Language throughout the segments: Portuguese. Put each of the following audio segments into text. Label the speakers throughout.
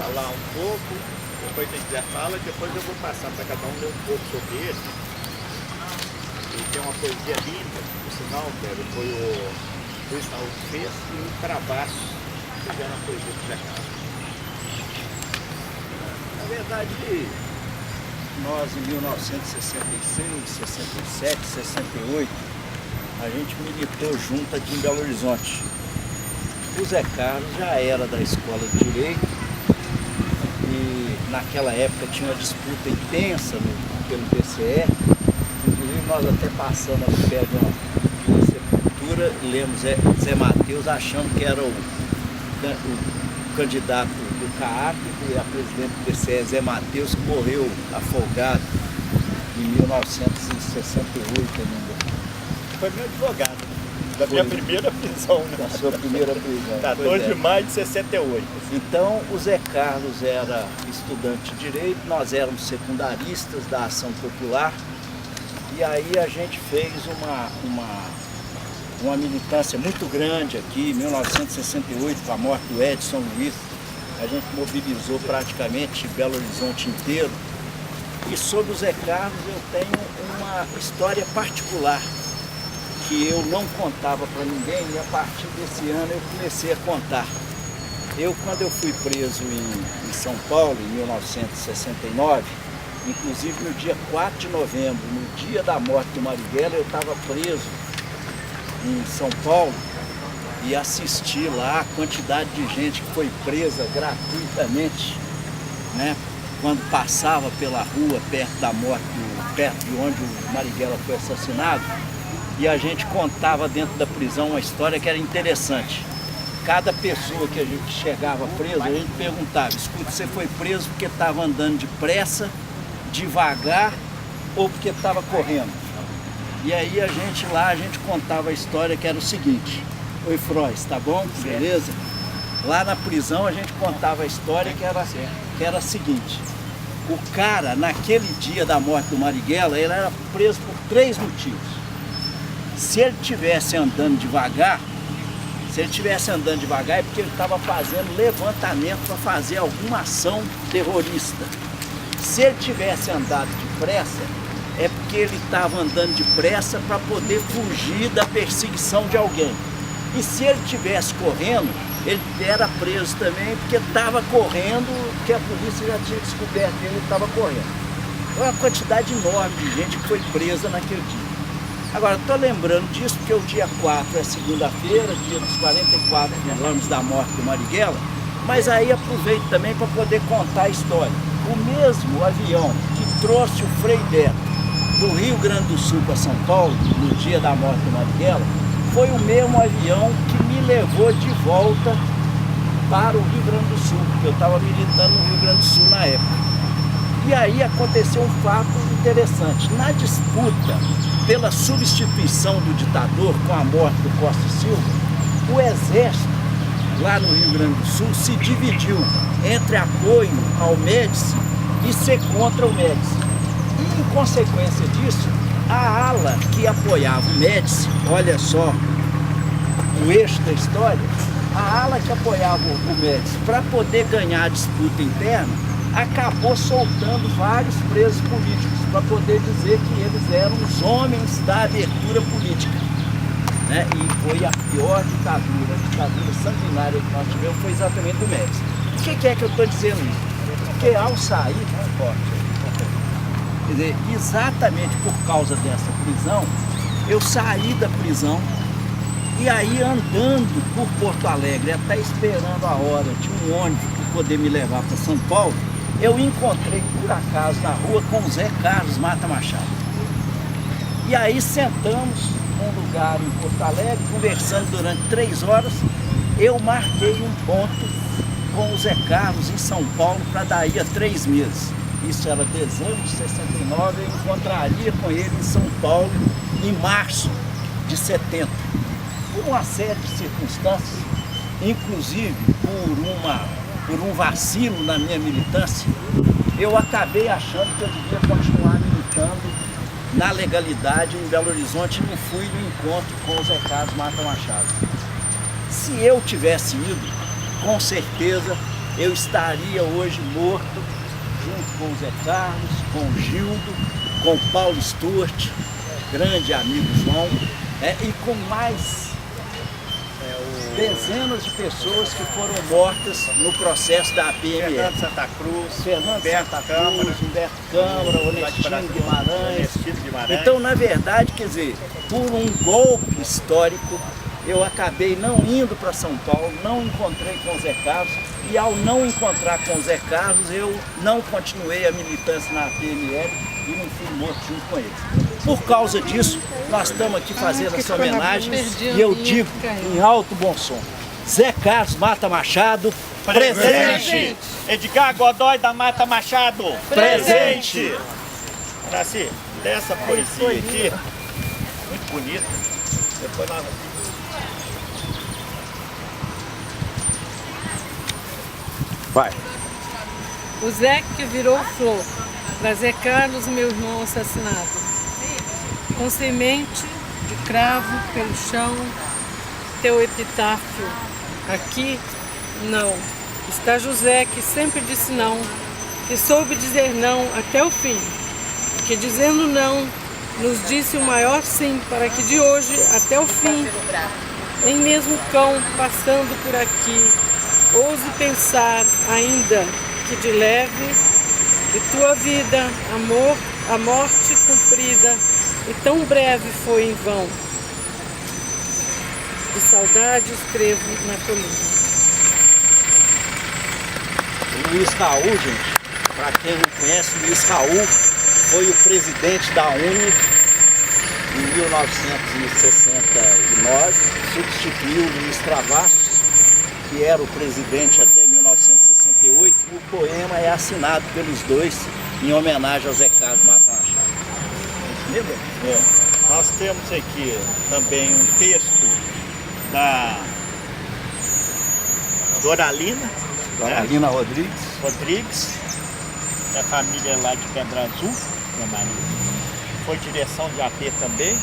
Speaker 1: falar um pouco, depois quem quiser fala, depois eu vou passar para cada um ler um pouco sobre ele. E tem uma poesia linda, por sinal, velho, foi o Luiz Raul que fez, e o Travasso, fizeram a poesia do Zé Carlos.
Speaker 2: Na verdade, nós em 1966, 67, 68, a gente militou junto aqui em Belo Horizonte. O Zé Carlos já era da Escola de Direito e naquela época tinha uma disputa intensa pelo TCE. Inclusive nós até passamos aqui perto de uma sepultura e lemos Zé Mateus achando que era o candidato do CAAP e a presidente do TCE, Zé Mateus, que morreu afogado em 1968 ainda.
Speaker 1: Foi meu advogado, da minha primeira prisão, né?
Speaker 2: Da sua primeira prisão.
Speaker 1: 14 de maio de 68.
Speaker 2: Então, o Zé Carlos era estudante de Direito, nós éramos secundaristas da Ação Popular, e aí a gente fez uma militância muito grande aqui, em 1968, com a morte do Edson Luiz. A gente mobilizou praticamente Belo Horizonte inteiro. E sobre o Zé Carlos eu tenho uma história particular, que eu não contava para ninguém, e a partir desse ano eu comecei a contar. Quando eu fui preso em São Paulo, em 1969, inclusive no dia 4 de novembro, no dia da morte do Marighella, eu estava preso em São Paulo e assisti lá a quantidade de gente que foi presa gratuitamente, né? Quando passava pela rua perto da morte, perto de onde o Marighella foi assassinado. E a gente contava dentro da prisão uma história que era interessante. Cada pessoa que a gente chegava preso, a gente perguntava: escuta, você foi preso porque estava andando depressa, devagar ou porque estava correndo? E aí a gente contava a história que era o seguinte: oi, Frois, tá bom? Beleza? Lá na prisão a gente contava a história que era a seguinte: o cara, naquele dia da morte do Marighella, ele era preso por 3 motivos. Se ele estivesse andando devagar, é porque ele estava fazendo levantamento para fazer alguma ação terrorista. Se ele tivesse andado depressa, é porque ele estava andando depressa para poder fugir da perseguição de alguém. E se ele estivesse correndo, ele era preso também porque estava correndo, porque a polícia já tinha descoberto que ele estava correndo. Então, uma quantidade enorme de gente que foi presa naquele dia. Agora, estou lembrando disso porque o dia 4 é segunda-feira, dia dos 44 anos da morte do Marighella, mas aí aproveito também para poder contar a história. O mesmo avião que trouxe o Frei Beto do Rio Grande do Sul para São Paulo, no dia da morte do Marighella, foi o mesmo avião que me levou de volta para o Rio Grande do Sul, porque eu estava militando no Rio Grande do Sul na época. E aí aconteceu um fato interessante. Na disputa pela substituição do ditador com a morte do Costa e Silva, o exército lá no Rio Grande do Sul se dividiu entre apoio ao Médici e ser contra o Médici. E em consequência disso, a ala que apoiava o Médici, olha só o eixo da história, a ala que apoiava o Médici para poder ganhar a disputa interna, acabou soltando vários presos políticos para poder dizer que eles eram os homens da abertura política, né? E foi a pior ditadura, a ditadura sanguinária que nós tivemos foi exatamente do Médici. O que é que eu estou dizendo isso? Porque ao sair, quer dizer, exatamente por causa dessa prisão, eu saí da prisão e aí andando por Porto Alegre, até esperando a hora de um ônibus para poder me levar para São Paulo, eu encontrei por acaso na rua com o Zé Carlos Mata Machado. E aí sentamos num lugar em Porto Alegre, conversando durante 3 horas. Eu marquei um ponto com o Zé Carlos em São Paulo para daí a 3 meses. Isso era dezembro de 69, eu encontraria com ele em São Paulo em março de 70. Por uma série de circunstâncias, inclusive por um vacilo na minha militância, eu acabei achando que eu devia continuar militando na legalidade em Belo Horizonte e não fui no encontro com o Zé Carlos Mata Machado. Se eu tivesse ido, com certeza eu estaria hoje morto, junto com o Zé Carlos, com o Gildo, com o Paulo Stuart, grande amigo João, e com mais dezenas de pessoas que foram mortas no processo da APML.
Speaker 1: Fernando Santa Cruz,
Speaker 2: Humberto Câmara, Onestino Guimarães. Então, na verdade, quer dizer, por um golpe histórico, eu acabei não indo para São Paulo, não encontrei com o Zé Carlos, e ao não encontrar com o Zé Carlos, eu não continuei a militância na APML e não fui morto junto com eles. Por causa disso, nós estamos aqui fazendo essa homenagem, e eu digo em alto bom som: Zé Carlos Mata Machado, presente!
Speaker 1: Edgar Godoy da Mata Machado, presente! Araci, dessa poesia aqui, muito bonita. Depois nós...
Speaker 2: Vai.
Speaker 3: O Zé que virou flor, pra Zé Carlos, meu irmão assassinado. Com semente de cravo pelo chão, teu epitáfio. Aqui, não. Está José que sempre disse não, que soube dizer não até o fim. Que dizendo não, nos disse o maior sim, para que de hoje até o fim, nem mesmo cão passando por aqui, ouse pensar ainda que de leve de tua vida, amor, a morte cumprida e tão breve foi em vão. De saudade escrevo na colina.
Speaker 2: Luiz Raul, gente, para quem não conhece, Luiz Raul foi o presidente da UNE em 1969, substituiu Luiz Travassos, que era o presidente até 1968, e o poema é assinado pelos dois em homenagem ao Zé Carlos Mata Machado.
Speaker 1: Nós temos aqui também um texto da Doralina Rodrigues, da família lá de Pedra Azul, minha Maria. Foi direção de AP também,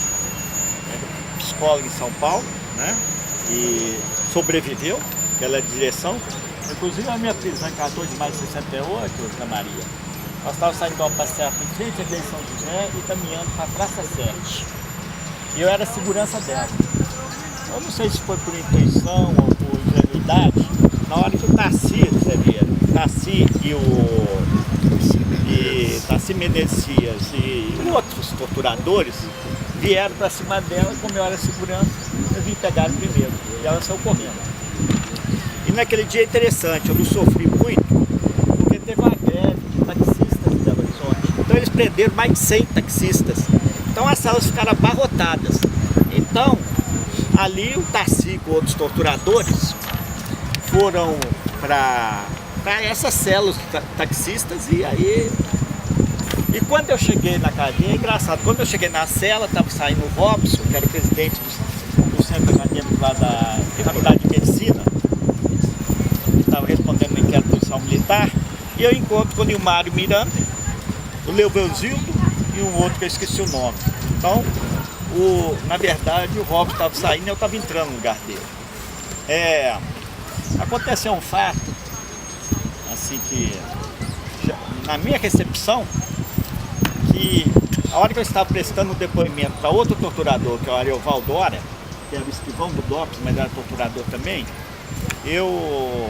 Speaker 1: psicóloga em São Paulo, né? E sobreviveu pela direção. Inclusive a minha prisão em 14 de maio de 68, Ana Maria, nós estávamos saindo de uma passeata em frente à igreja de São José e caminhando para a Praça 7. E eu era a segurança dela. Eu não sei se foi por intuição ou por ingenuidade, na hora que o Tassi Tassi Menecias e outros torturadores vieram para cima dela, como eu era segurança, eu vim pegar primeiro e ela saiu correndo. E naquele dia é interessante, eu não sofri muito, porque teve uma greve de taxistas de Belo Horizonte. Então eles prenderam mais de 100 taxistas. Então as salas ficaram abarrotadas. Então, ali o Tassi com outros torturadores foram para essas celas taxistas e aí... E quando eu cheguei na cadeia, é engraçado, quando eu cheguei na cela, estava saindo o Robson, que era o presidente do centro acadêmico lá da Faculdade de Medicina, que estava respondendo o inquérito policial militar, e eu encontro com o Nilmário Miranda, o Leovelzildo e um outro que eu esqueci o nome. Então, na verdade, o Robson estava saindo e eu estava entrando no lugar dele. Aconteceu um fato, assim que, na minha recepção, que a hora que eu estava prestando um depoimento para outro torturador, que é o Ariovaldo Dora, que era o escrivão do DOPS, mas era torturador também, eu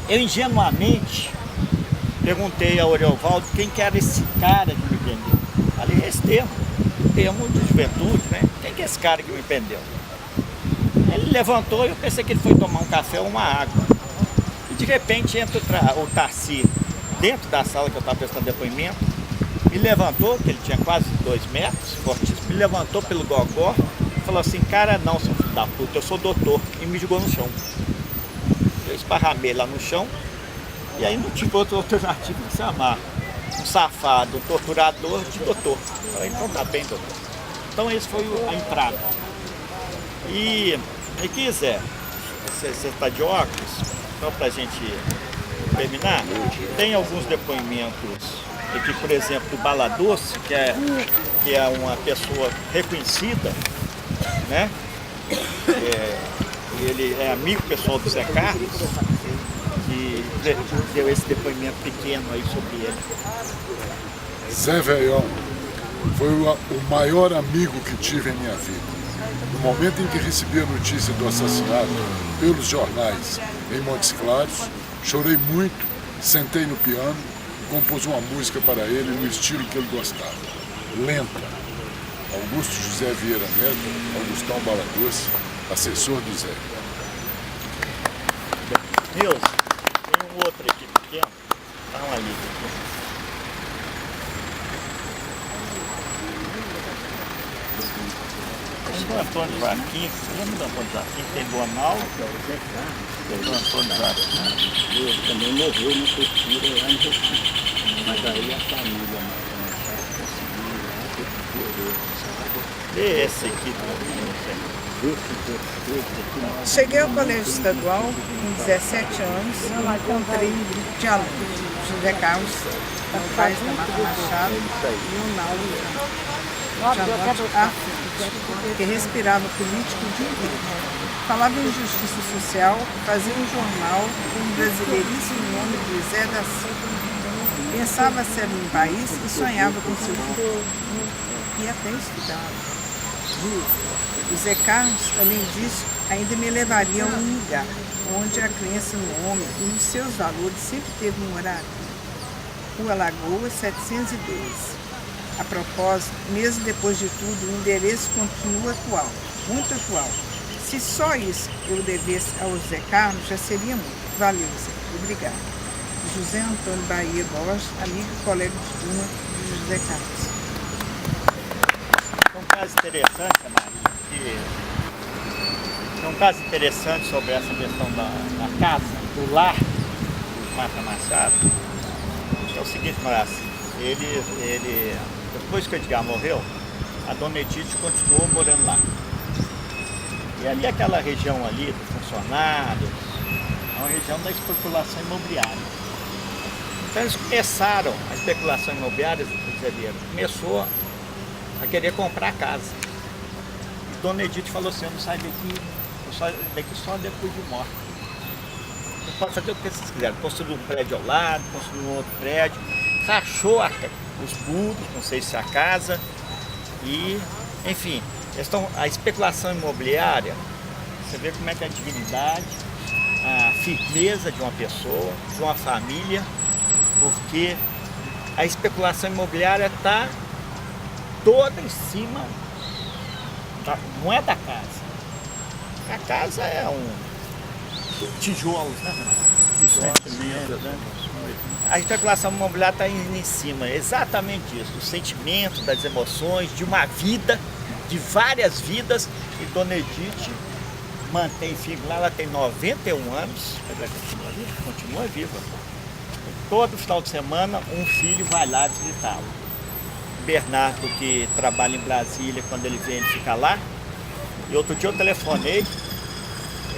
Speaker 1: ingenuamente perguntei ao Ariovaldo quem que era esse cara que me prendeu. Falei, esse termo de juventude, né? Quem que é esse cara que me prendeu? Ele levantou e eu pensei que ele foi tomar um café ou uma água. E de repente entra o Tassi dentro da sala que eu estava prestando depoimento, me levantou, que ele tinha quase 2 metros, fortíssimo, me levantou pelo gogó e falou assim, cara, não, seu filho da puta, eu sou doutor, e me jogou no chão. Eu esparramei lá no chão, e aí não tive outra alternativa que se amar um safado, um torturador de doutor. Eu falei, então tá bem, doutor. Então esse foi a entrada. E quiser, você está de óculos, então pra gente terminar, tem alguns depoimentos aqui, por exemplo, do Bala Doce, que é uma pessoa reconhecida, né? Ele é amigo pessoal do Zé Carlos, e deu esse depoimento pequeno aí sobre ele.
Speaker 4: Zé Veião foi o maior amigo que tive em minha vida. No momento em que recebi a notícia do assassinato pelos jornais em Montes Claros, chorei muito, sentei no piano e compus uma música para ele no estilo que ele gostava, lenta. Augusto José Vieira Neto, Augustão Bala Doce, assessor do Zé.
Speaker 1: Nilson, tem um outro aqui pequeno, dá uma lida aqui. Tem o Antônio Joaquim, você lembra do Antônio Joaquim? Tem do Analdo, tem do Antônio Joaquim.
Speaker 2: Ele também morreu no Curtira lá em Recife. Mas aí a família
Speaker 1: Lê esse aqui.
Speaker 5: Cheguei ao colégio estadual com 17 anos e encontrei um grupo de alunos, José Carlos, o pai da Mata Machado e o Naldo Janote África, que respirava político de inteiro. Falava em justiça social, fazia um jornal com um brasileiríssimo nome de Zé da Silva. Pensava ser um país e sonhava com seu futuro. E até estudava. O Zé Carlos, além disso, ainda me levaria a um lugar onde a crença no homem e nos seus valores sempre teve morada. Rua Lagoas, 712. A propósito, mesmo depois de tudo, o endereço continua atual, muito atual. Se só isso eu devesse ao Zé Carlos, já seria muito. Valeu, Zé. Obrigado. José Antônio Bahia Borges, amigo e colega de turma de José Carlos.
Speaker 1: Um caso interessante, Maria, que é um caso interessante sobre essa questão da casa, do lar do Mata Machado. É o seguinte, Márcio, depois que o Edgar morreu, a dona Edith continuou morando lá. E ali aquela região ali dos funcionários, é uma região da especulação imobiliária. Então eles começaram, a especulação imobiliária, começou a querer comprar a casa. E dona Edith falou assim, eu não saio daqui só depois de morte. Você pode fazer o que vocês quiserem, construir um prédio ao lado, construir um outro prédio, rachou os muros, não sei se é a casa, e enfim, a especulação imobiliária, você vê como é que é a dignidade, a firmeza de uma pessoa, de uma família, porque a especulação imobiliária está toda em cima, não é da casa. A casa é tijolos, né? Tijolos, né? A especulação imobiliária está em cima, é exatamente isso, do sentimento, das emoções, de uma vida, de várias vidas, e dona Edith mantém firme lá, ela tem 91 anos, ela continua viva. Todo final de semana um filho vai lá visitá-la. Bernardo, que trabalha em Brasília, quando ele vem, ele fica lá. E outro dia eu telefonei,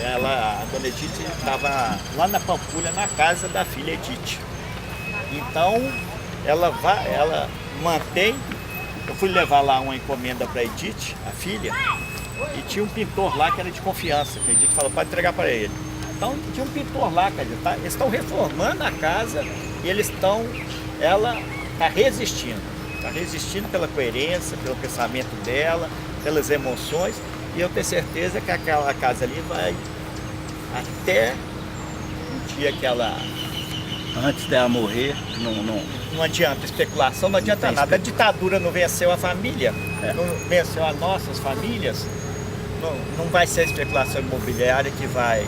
Speaker 1: a dona Edith estava lá na Pampulha, na casa da filha Edith. Então, ela mantém. Eu fui levar lá uma encomenda para Edith, a filha, e tinha um pintor lá que era de confiança, que a Edith falou, pode entregar para ele. Então, tinha um pintor lá, quer dizer, eles estão reformando a casa e ela está resistindo. Está resistindo pela coerência, pelo pensamento dela, pelas emoções, e eu tenho certeza que aquela casa ali vai até o dia que ela...
Speaker 2: Antes dela morrer,
Speaker 1: Não adianta especulação, não adianta nada. A ditadura não venceu a família, não venceu as nossas famílias, não vai ser a especulação imobiliária que vai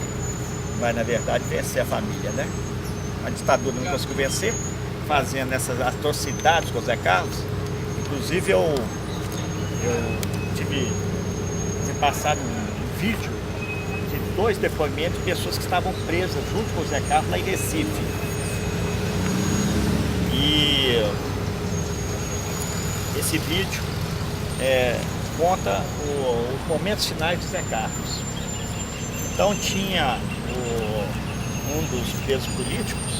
Speaker 1: na verdade, vencer a família, né? A ditadura não conseguiu vencer, fazendo essas atrocidades com o Zé Carlos. Inclusive, eu tive passado um vídeo de 2 depoimentos de pessoas que estavam presas junto com o Zé Carlos lá em Recife. E esse vídeo conta os momentos finais de Zé Carlos. Então tinha um dos presos políticos,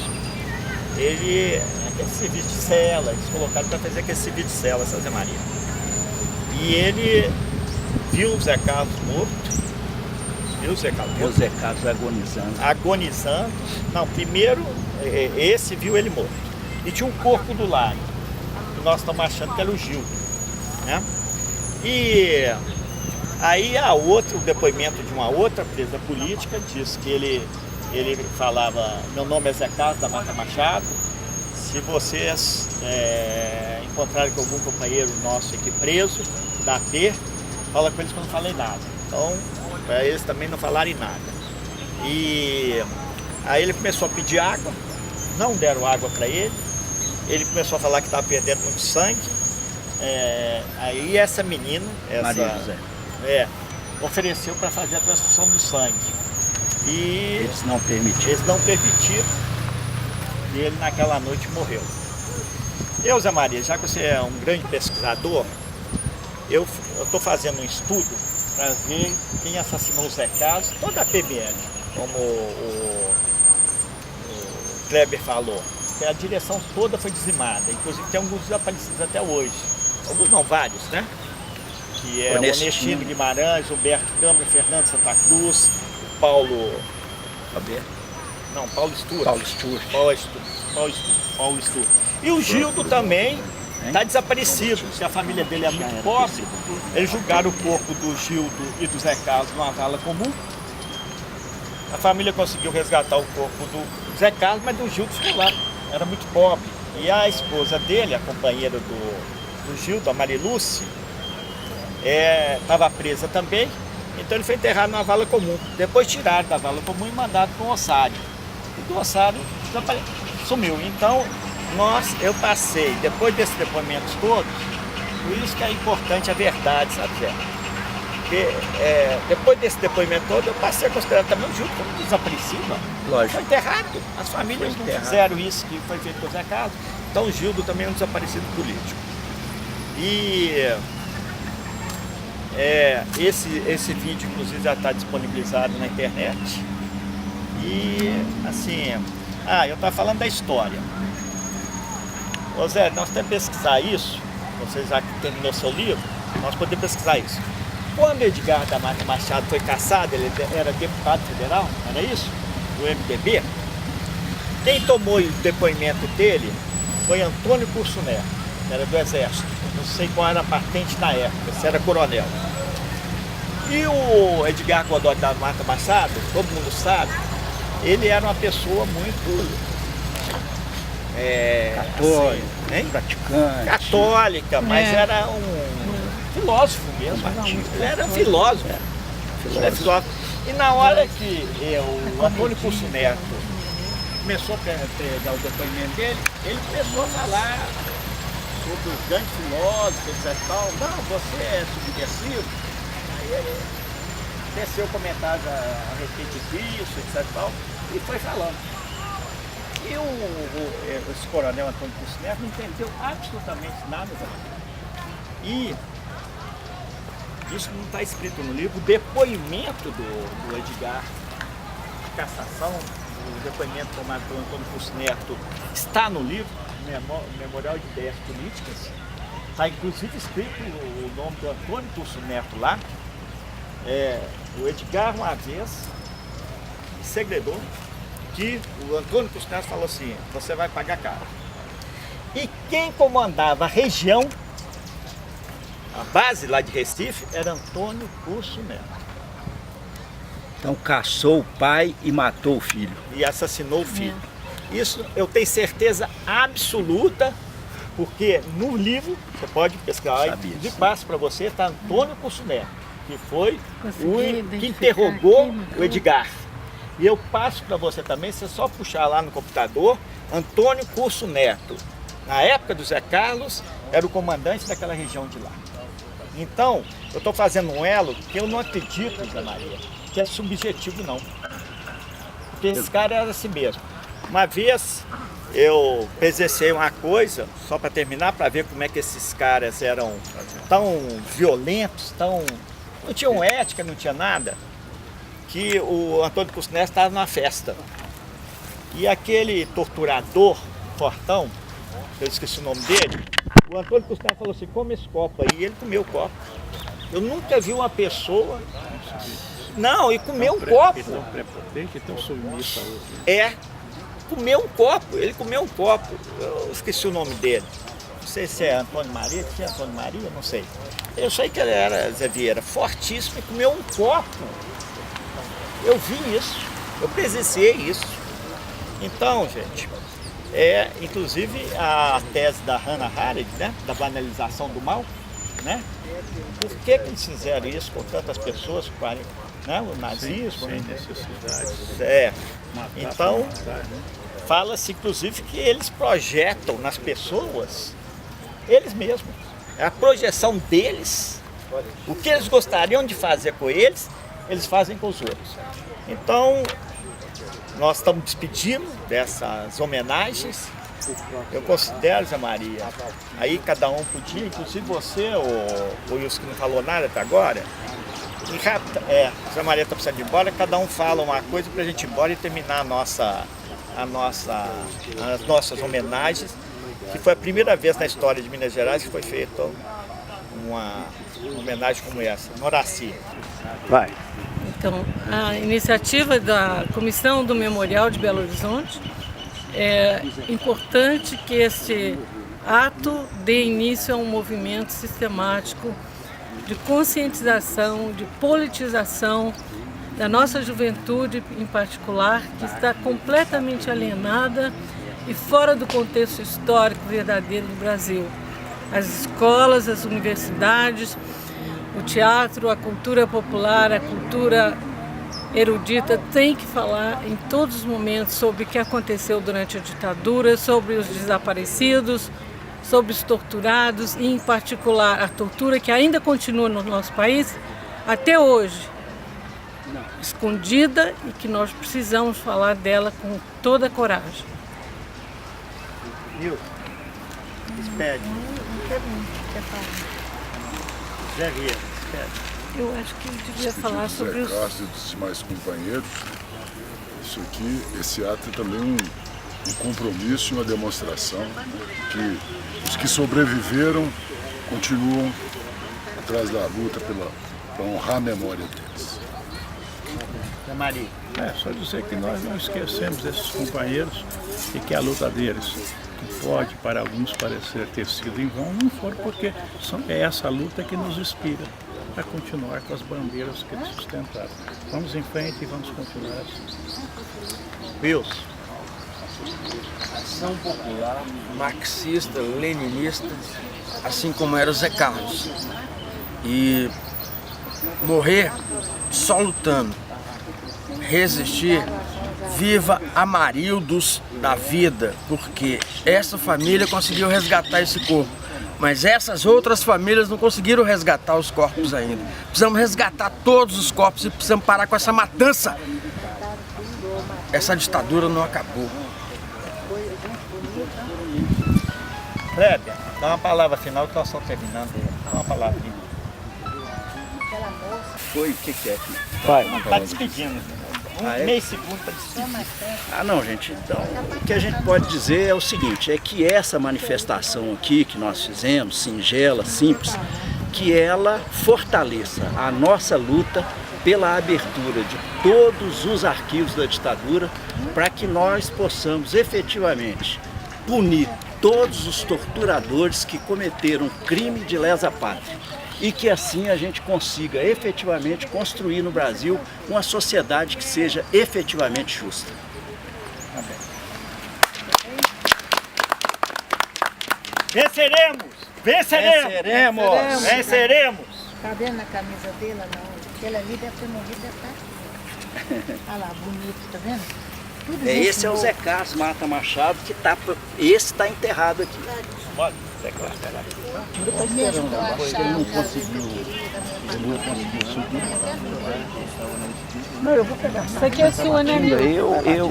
Speaker 1: ele, aquele serviço de cela, eles colocaram para fazer aquele serviço de cela, Zé Maria. E ele viu o Zé Carlos morto,
Speaker 2: viu o Zé Carlos agonizando.
Speaker 1: Não, primeiro esse viu ele morto. E tinha um corpo do lado, que nós estamos achando que era o Gildo, né? E aí o depoimento de uma outra presa política diz que ele falava: meu nome é Zé Carlos da Mata Machado, se vocês encontrarem com algum companheiro nosso aqui preso, da AP, fala com eles que eu não falei nada. Então, para eles também não falarem nada. E aí ele começou a pedir água, não deram água para ele, ele começou a falar que estava perdendo muito sangue. Aí essa menina,
Speaker 2: Maria José,
Speaker 1: ofereceu para fazer a transfusão do sangue. E
Speaker 2: eles não permitiram.
Speaker 1: E ele naquela noite morreu. Zé Maria, já que você é um grande pesquisador, eu estou fazendo um estudo para ver quem assassinou o Zé Carlos, toda a PBN, como o Kleber falou. A direção toda foi dizimada, inclusive tem alguns desaparecidos até hoje. Alguns não, vários, né? Que é o Onestino Guimarães, Humberto Câmara, Fernando Santa Cruz, Paulo Stuart. E o Gildo também está desaparecido, porque a família dele é muito pobre. Eles julgaram o corpo do Gildo e do Zé Carlos numa vala comum. A família conseguiu resgatar o corpo do Zé Carlos, mas do Gildo ficou lá, era muito pobre. E a esposa dele, a companheira do Gildo, a Marilúcia, estava presa também. Então ele foi enterrado numa vala comum. Depois tiraram da vala comum e mandaram para o ossário. E do ossário sumiu. Então eu passei, depois desses depoimentos todos, por isso que é importante a verdade, sabe, Zé? Porque depois desse depoimento todo, eu passei a considerar também o Gildo como desaparecido.
Speaker 2: Lógico.
Speaker 1: Foi enterrado. As famílias não fizeram isso que foi feito com o Zé Carlos. Então o Gildo também é um desaparecido político. E esse vídeo, inclusive, já está disponibilizado na internet. E, assim, eu estava falando da história. Ô Zé, nós temos que pesquisar isso. Você já que terminou seu livro, nós podemos pesquisar isso. Quando Edgar da Mata Machado foi cassado, ele era deputado federal, era isso? Do MDB. Quem tomou o depoimento dele foi Antônio Curso Neto, era do Exército. Não sei qual era a patente na época, se era coronel. E o Edgar Godoy da Mata Machado, todo mundo sabe, ele era uma pessoa muito
Speaker 2: praticante,
Speaker 1: católica, mas era um filósofo mesmo. Ele era um filósofo. E na hora que o Antônio Curso Neto começou a pegar o depoimento dele, ele começou a falar sobre os grandes filósofos, etc. Não, você é subversivo. Aí ele desceu comentários a respeito disso, etc. E foi falando. E esse coronel Antônio Curso Neto não entendeu absolutamente nada daquilo. E isso não está escrito no livro. O depoimento do Edgar de cassação, o depoimento tomado pelo Antônio Curso Neto, está no livro, Memorial de Ideias Políticas. Está inclusive escrito o nome do Antônio Curso Neto lá. O Edgar uma vez segredou que o Antônio Curso Neto falou assim: você vai pagar caro. E quem comandava a região, a base lá de Recife, era Antônio Curso Neto.
Speaker 2: Então caçou o pai e matou o filho.
Speaker 1: E assassinou o filho. Isso eu tenho certeza absoluta, porque no livro, você pode pesquisar, de passo para você, está Antônio Curso Neto, que foi o que interrogou o Edgar. E eu passo para você também, você só puxar lá no computador, Antônio Curso Neto. Na época do Zé Carlos, era o comandante daquela região de lá. Então, eu estou fazendo um elo que eu não acredito, Zé Maria, que é subjetivo não. Porque esse cara era assim mesmo. Uma vez eu presenciei uma coisa, só para terminar, para ver como é que esses caras eram tão violentos, não tinham ética, não tinha nada, que o Antônio Curso Neto estava numa festa. E aquele torturador fortão, eu esqueci o nome dele, o Antônio Curso Neto falou assim: come esse copo aí, e ele comeu o copo. Eu nunca vi uma pessoa... Não, e comeu um copo.
Speaker 6: Tão prepotente, tão submissa.
Speaker 1: comeu um copo, eu esqueci o nome dele. Não sei se é Antônio Maria, tinha Antônio Maria, não sei. Eu sei que ele era Zé Vieira, fortíssimo, e comeu um copo. Eu vi isso, eu presenciei isso. Então, gente, inclusive a tese da Hannah Arendt, né, da banalização do mal, né? Por que eles fizeram isso com tantas pessoas, né, o nazismo?
Speaker 6: Sem necessidade.
Speaker 1: Então, fala-se inclusive que eles projetam nas pessoas eles mesmos. É a projeção deles. O que eles gostariam de fazer com eles, eles fazem com os outros. Então, nós estamos despedindo dessas homenagens. Eu considero, Zé Maria, aí cada um podia, inclusive você, o Wilson, que não falou nada até agora, e Zé Maria está precisando de ir embora, cada um fala uma coisa para a gente ir embora e terminar as nossas homenagens, que foi a primeira vez na história de Minas Gerais que foi feita uma homenagem como essa, no Horaci.
Speaker 2: Vai.
Speaker 3: Então, a iniciativa da Comissão do Memorial de Belo Horizonte é importante que este ato dê início a um movimento sistemático de conscientização, de politização da nossa juventude em particular, que está completamente alienada e fora do contexto histórico verdadeiro do Brasil. As escolas, as universidades, o teatro, a cultura popular, a cultura erudita tem que falar em todos os momentos sobre o que aconteceu durante a ditadura, sobre os desaparecidos, sobre os torturados e, em particular, a tortura que ainda continua no nosso país até hoje, escondida, e que nós precisamos falar dela com toda a coragem.
Speaker 1: Viu? Despede. Zé Vieira, despede.
Speaker 3: Eu acho que ele devia falar sobre os...
Speaker 4: Zé Castro e dos demais companheiros, esse ato é também um compromisso e uma demonstração que os que sobreviveram continuam atrás da luta para honrar a memória deles.
Speaker 1: Zé Maria.
Speaker 6: Só dizer que nós não esquecemos esses companheiros e que a luta deles, que pode para alguns parecer ter sido em vão, não for, porque é essa luta que nos inspira a continuar com as bandeiras que eles sustentaram. Vamos em frente e vamos continuar assim.
Speaker 1: Wilson.
Speaker 7: Ação popular, marxista, leninista, assim como era o Zé Carlos. E morrer só lutando, resistir, viva Amarildos da vida, porque essa família conseguiu resgatar esse corpo. Mas essas outras famílias não conseguiram resgatar os corpos ainda. Precisamos resgatar todos os corpos e precisamos parar com essa matança. Essa ditadura não acabou.
Speaker 1: Kleber, dá uma palavra final que nós estamos terminando. Dá uma palavrinha.
Speaker 2: Foi, o que é aqui?
Speaker 1: Está despedindo. Meio segundo para despedir.
Speaker 2: Não, gente, então o que a gente pode dizer é o seguinte, é que essa manifestação aqui que nós fizemos, singela, simples, que ela fortaleça a nossa luta pela abertura de todos os arquivos da ditadura, para que nós possamos efetivamente punir todos os torturadores que cometeram crime de lesa pátria. E que assim a gente consiga efetivamente construir no Brasil uma sociedade que seja efetivamente justa.
Speaker 1: Venceremos! Venceremos!
Speaker 2: Venceremos!
Speaker 1: Venceremos!
Speaker 5: Tá vendo na camisa dele? Aquela ali deve ter morrido, deve estar. Olha lá, bonito, tá vendo? Tudo
Speaker 2: Esse é o Zé Carlos Mata Machado, que esse está enterrado aqui.
Speaker 1: Bora, Zé Carlos.
Speaker 5: Ele
Speaker 2: não conseguiu subir. Não, eu vou pegar.
Speaker 3: Isso aqui é sua, né, amigo?
Speaker 2: Eu